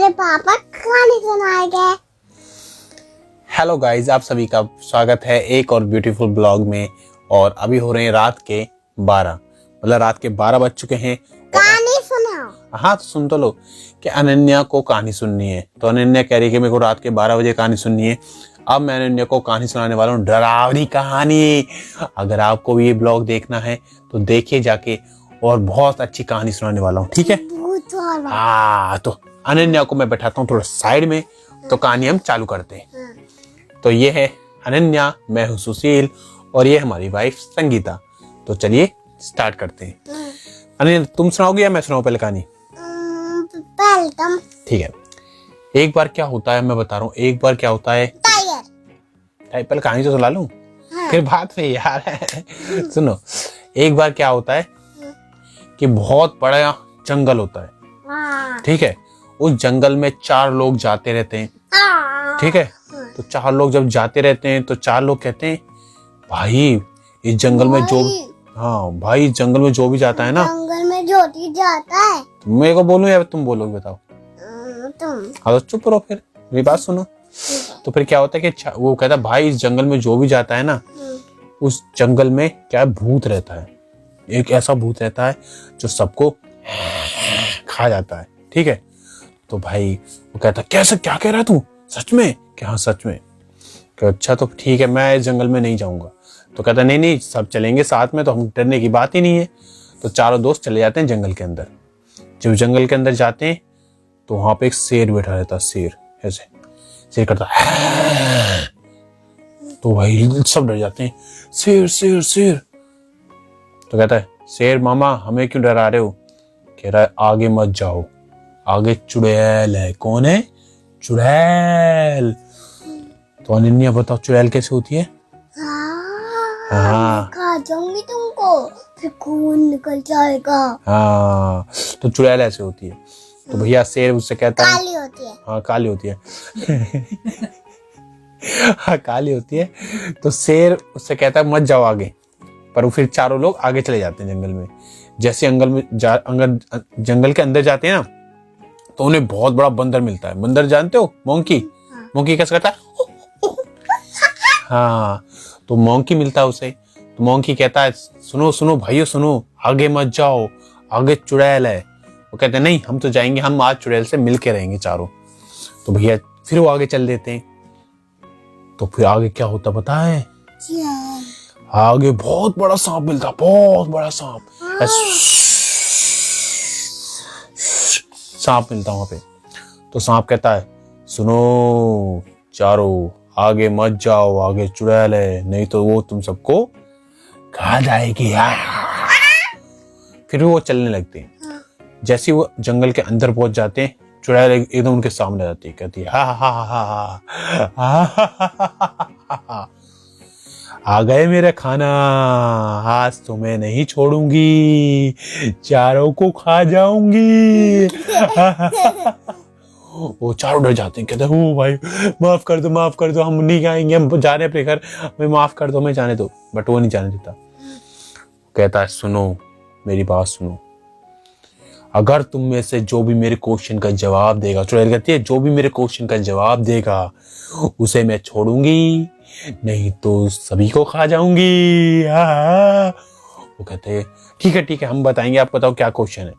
मेरे पापा कहानी सुनाएंगे। हेलो गाइस, आप सभी का स्वागत है एक और ब्यूटीफुल ब्लॉग में। और अभी हो रहे हैं रात के 12, मतलब रात के 12 बज चुके हैं। कहानी सुनाओ। हाँ तो सुन तो लो कि अनन्या को कहानी सुननी है। तो अनन्या कह रही है कि मेरे को रात के 12 बजे कहानी सुननी है। अब मैं अनन्या को कहानी सुनाने वाला हूँ, डरावनी कहानी। अगर आपको भी ये ब्लॉग देखना है तो देखिए जाके, और बहुत अच्छी कहानी सुनाने वाला हूँ, ठीक है। हाँ तो अनन्या को मैं बैठाता हूँ थोड़ा साइड में, तो कहानी हम चालू करते हैं। तो ये है अनन्या, मैं हूँ सुशील, और ये हमारी वाइफ संगीता। तो चलिए स्टार्ट करते हैं। अनन्या तुम सुनाओगे या मैं सुनाऊं पहले कहानी? पहले तुम। ठीक है। एक बार क्या होता है मैं बता रहा हूँ। एक बार क्या होता है, टाइगर। पहले कहानी तो सुना लूं, फिर बात में यार सुनो। एक बार क्या होता है कि बहुत बड़ा जंगल होता है, ठीक है। उस जंगल में 4 लोग जाते रहते हैं, ठीक है। तो 4 लोग जब जाते रहते हैं तो 4 लोग कहते हैं, भाई इस जंगल में जो, हाँ भाई इस जंगल में जो भी जाता है ना, जंगल में जो भी जाता है। मेरे को बोलूं या तुम बोलोगे, बताओ। तुम। हाँ तो चुप रहो, फिर मेरी बात सुनो। तो फिर क्या होता है कि वो कहता है, भाई इस जंगल में जो भी जाता है ना, उस जंगल में क्या भूत रहता है। एक ऐसा भूत रहता है जो सबको खा जाता है, ठीक है। तो भाई वो कहता, कैसे, क्या कह रहा है तू, सच में? क्या हाँ सच में। अच्छा तो ठीक है, मैं इस जंगल में नहीं जाऊंगा। तो कहता नहीं नहीं सब चलेंगे साथ में, तो हम डरने की बात ही नहीं है। तो चारों दोस्त चले जाते हैं जंगल के अंदर। जब जंगल के अंदर जाते हैं तो वहां पे एक शेर बैठा रहता है। शेर ऐसे शेर करता है, तो भाई सब डर जाते हैं, शेर शेर शेर। तो कहता है, शेर मामा हमें क्यों डरा रहे हो? कह रहा है, आगे मत जाओ, आगे चुड़ैल है। कौन है? चुड़ैल। तो अनन्या बताओ चुड़ैल कैसे होती है? हाँ खा जाऊंगी तुमको, फिर खून निकल जाएगा। हाँ तो चुड़ैल ऐसे होती है। तो भैया शेर उससे कहता है, काली होती है। हाँ काली होती है हाँ काली होती है। तो शेर उससे कहता है मत जाओ आगे, पर वो फिर चारों लोग आगे चले जाते हैं जंगल में। जैसे जंगल के अंदर जाते हैं ना, तो उन्हें बहुत बड़ा बंदर मिलता है। बंदर जानते हो, मोंकी। मोंकी कैसे करता है हाँ, तो मोंकी मिलता है उसे। तो मोंकी कहता है, सुनो सुनो भाइयों सुनो, आगे मत जाओ, आगे चुड़ैल है। वो कहते हैं नहीं हम तो जाएंगे, हम आज चुड़ैल से मिल के रहेंगे चारों। तो भैया फिर वो आगे चल देते हैं। तो फिर आगे क्या होता पता है? आगे बहुत बड़ा सांप मिलता, बहुत बड़ा सांप। सांप मिलता वहां पे। तो सांप कहता है, सुनो चारों, आगे मत जाओ, आगे चुड़ैल है, नहीं तो वो तुम सबको खा जाएगी। फिर वो चलने लगते हैं। जैसे वो जंगल के अंदर पहुंच जाते हैं, चुड़ैल एकदम उनके सामने आ जाती है। कहती है, हा हा हा हा, आ गए मेरा खाना, आज तुम्हें नहीं छोड़ूंगी, चारों को खा जाऊंगी वो चारों डर जाते हैं। कहते हैं, ओ भाई माफ कर दो, हम नहीं आएंगे, हम जा रहे हैं अपने घर, हमें माफ कर दो, हमें जाने दो। बट वो नहीं जाने देता। कहता है, सुनो मेरी बात सुनो, अगर तुम में से जो भी मेरे क्वेश्चन का जवाब देगा, चुड़ैल कहती है, जो भी मेरे क्वेश्चन का जवाब देगा उसे मैं छोड़ूंगी, नहीं तो सभी को खा जाऊंगी। वो कहते हैं, ठीक है हम बताएंगे, आप बताओ क्या क्वेश्चन है।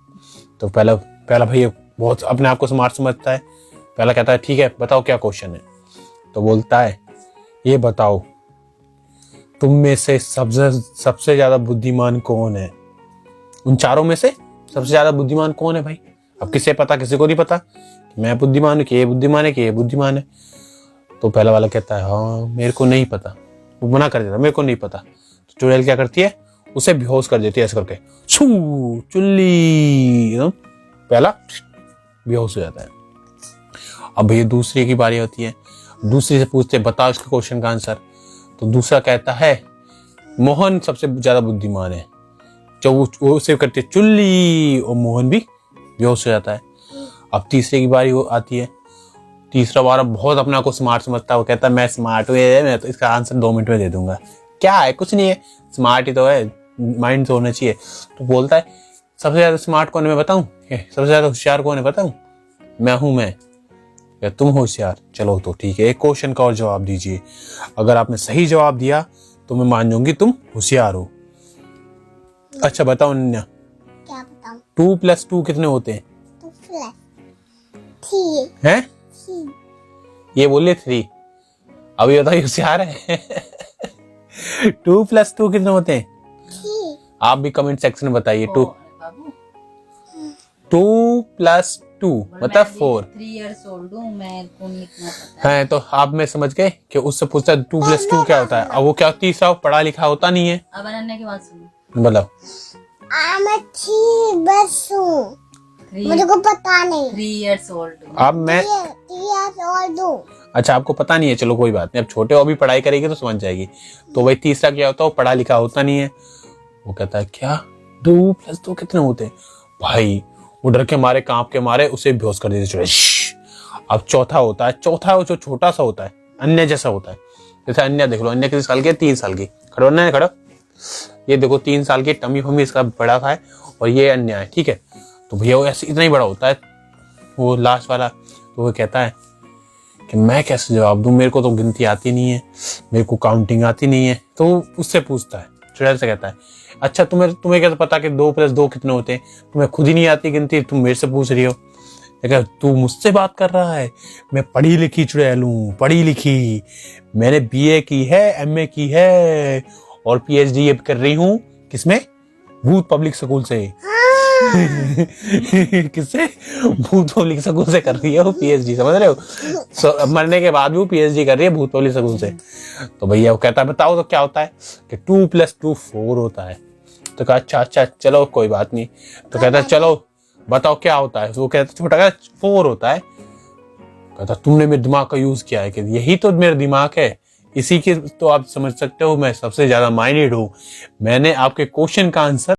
तो पहला भाई बहुत अपने आप को स्मार्ट समझता है। पहला कहता है, ठीक है बताओ क्या क्वेश्चन है। तो बोलता है, ये बताओ तुम में से सबसे ज्यादा बुद्धिमान कौन है? उन चारों में से सबसे ज्यादा बुद्धिमान कौन है भाई? अब किसे पता, किसी को नहीं पता कि मैं बुद्धिमान हूं, कि ये बुद्धिमान है, कि ये बुद्धिमान है। तो पहला वाला कहता है, हाँ मेरे को नहीं पता। वो मना कर देता, मेरे को नहीं पता। तो चुड़ैल क्या करती है, उसे बेहोश कर देती है ऐसे करके, छू चुल्ली। पहला बेहोश हो जाता है। अब भैया दूसरी की बारी होती है। दूसरी से पूछते, बताओ इसके क्वेश्चन का आंसर। तो दूसरा कहता है, मोहन सबसे ज्यादा बुद्धिमान है। जब वो उसे करते चुल्ली, और मोहन भी बेहोश हो जाता है। अब तीसरे की बारी आती है। तीसरा वाला बहुत अपने आप को स्मार्ट समझता है। वो कहता है, मैं स्मार्ट हूँ, मैं तो इसका आंसर 2 मिनट में दे दूंगा। क्या है, कुछ नहीं है, स्मार्ट ही तो है, माइंड तो होना चाहिए। तो बोलता है, सबसे ज्यादा स्मार्ट कौन है मैं बताऊं, सबसे ज्यादा होशियार कौन है बताऊं? मैं हूं मैं। या तुम होशियार। चलो तो ठीक है, एक क्वेश्चन का और जवाब दीजिए। अगर आपने सही जवाब दिया तो मैं मान जाऊंगी तुम होशियार हो। अच्छा बताओ अनन्या, क्या बताऊं? 2 + 2 कितने होते हैं? 2 + 3 हैं? 3 ये बोलिए 3। अभी बताओ होशियार है। 2 + 2 कितने होते हैं? 3 आप भी कमेंट सेक्शन में बताइए। 2 बाबू + 2 मतलब 4 3 years old हूँ मैं, को इतना पता है। है। तो आप में समझ गए कि उससे पूछता है 2 + 2 क्या होता है। अब वो क्या तीसरा पढ़ा लिखा होता नहीं है। अब अनन्या की बात सुनो। मतलब मैं 3 बस हूँ, मुझे को पता नहीं। 3 years old हूँ। अब मैं 3 years old हूँ। अच्छा आपको पता नहीं है, चलो कोई बात नहीं। अब छोटे हो भी पढ़ाई करेगी तो समझ जाएगी। तो भाई तीसरा क्या होता है? वो पढ़ा लिखा होता नहीं है। वो कहता है क्या 2 + 2 कितने होते हैं? भाई वो डर के मारे, कांप के मारे उसे बेहोश कर देते चले। अब चौथा होता है। चौथा वो जो छोटा सा होता है, अन्य जैसा होता है। जैसे अन्य देख लो, अन्य कितने साल की है? 3 साल की। खड़ो ना, खड़ो। ये देखो 3 साल की टमी फमी इसका बड़ा है और ये अन्य है, ठीक है। तो भैया वो ऐसे इतना ही बड़ा होता है वो लास्ट वाला। तो वो कहता है कि मैं कैसे जवाब दूं, मेरे को तो गिनती आती नहीं है, मेरे को काउंटिंग आती नहीं है। तो उससे पूछता है, चुड़ैल से कहता है अच्छा तुम्हें क्या पता कि 2 + 2 कितने होते हैं? तुम्हें खुद ही नहीं आती गिनती, तुम मेरे से पूछ रही हो। देखा तू मुझसे बात कर रहा है, मैं पढ़ी लिखी चुड़ैल हूँ, पढ़ी लिखी। मैंने BA की है, MA की है और PhD ये कर रही हूँ किसमें? भूत पब्लिक स्कूल से। किससे? भूत पब्लिक स्कूल से कर रही है वो PhD, समझ रहे हो? मरने के बाद भी वो PhD कर रही है भूत पब्लिक स्कूल से। तो भैया वो कहता है बताओ तो क्या होता है? कि 2 + 2 4 होता है। तो कहा अच्छा चलो कोई बात नहीं। तो कहता है चलो बताओ क्या होता है? वो कहता छोटा का 4 होता है। कहता तुमने मेरे दिमाग का यूज किया है। कि यही तो मेरा दिमाग है, इसी के तो आप समझ सकते हो मैं सबसे ज्यादा माइंडेड हूं। मैंने आपके क्वेश्चन का आंसर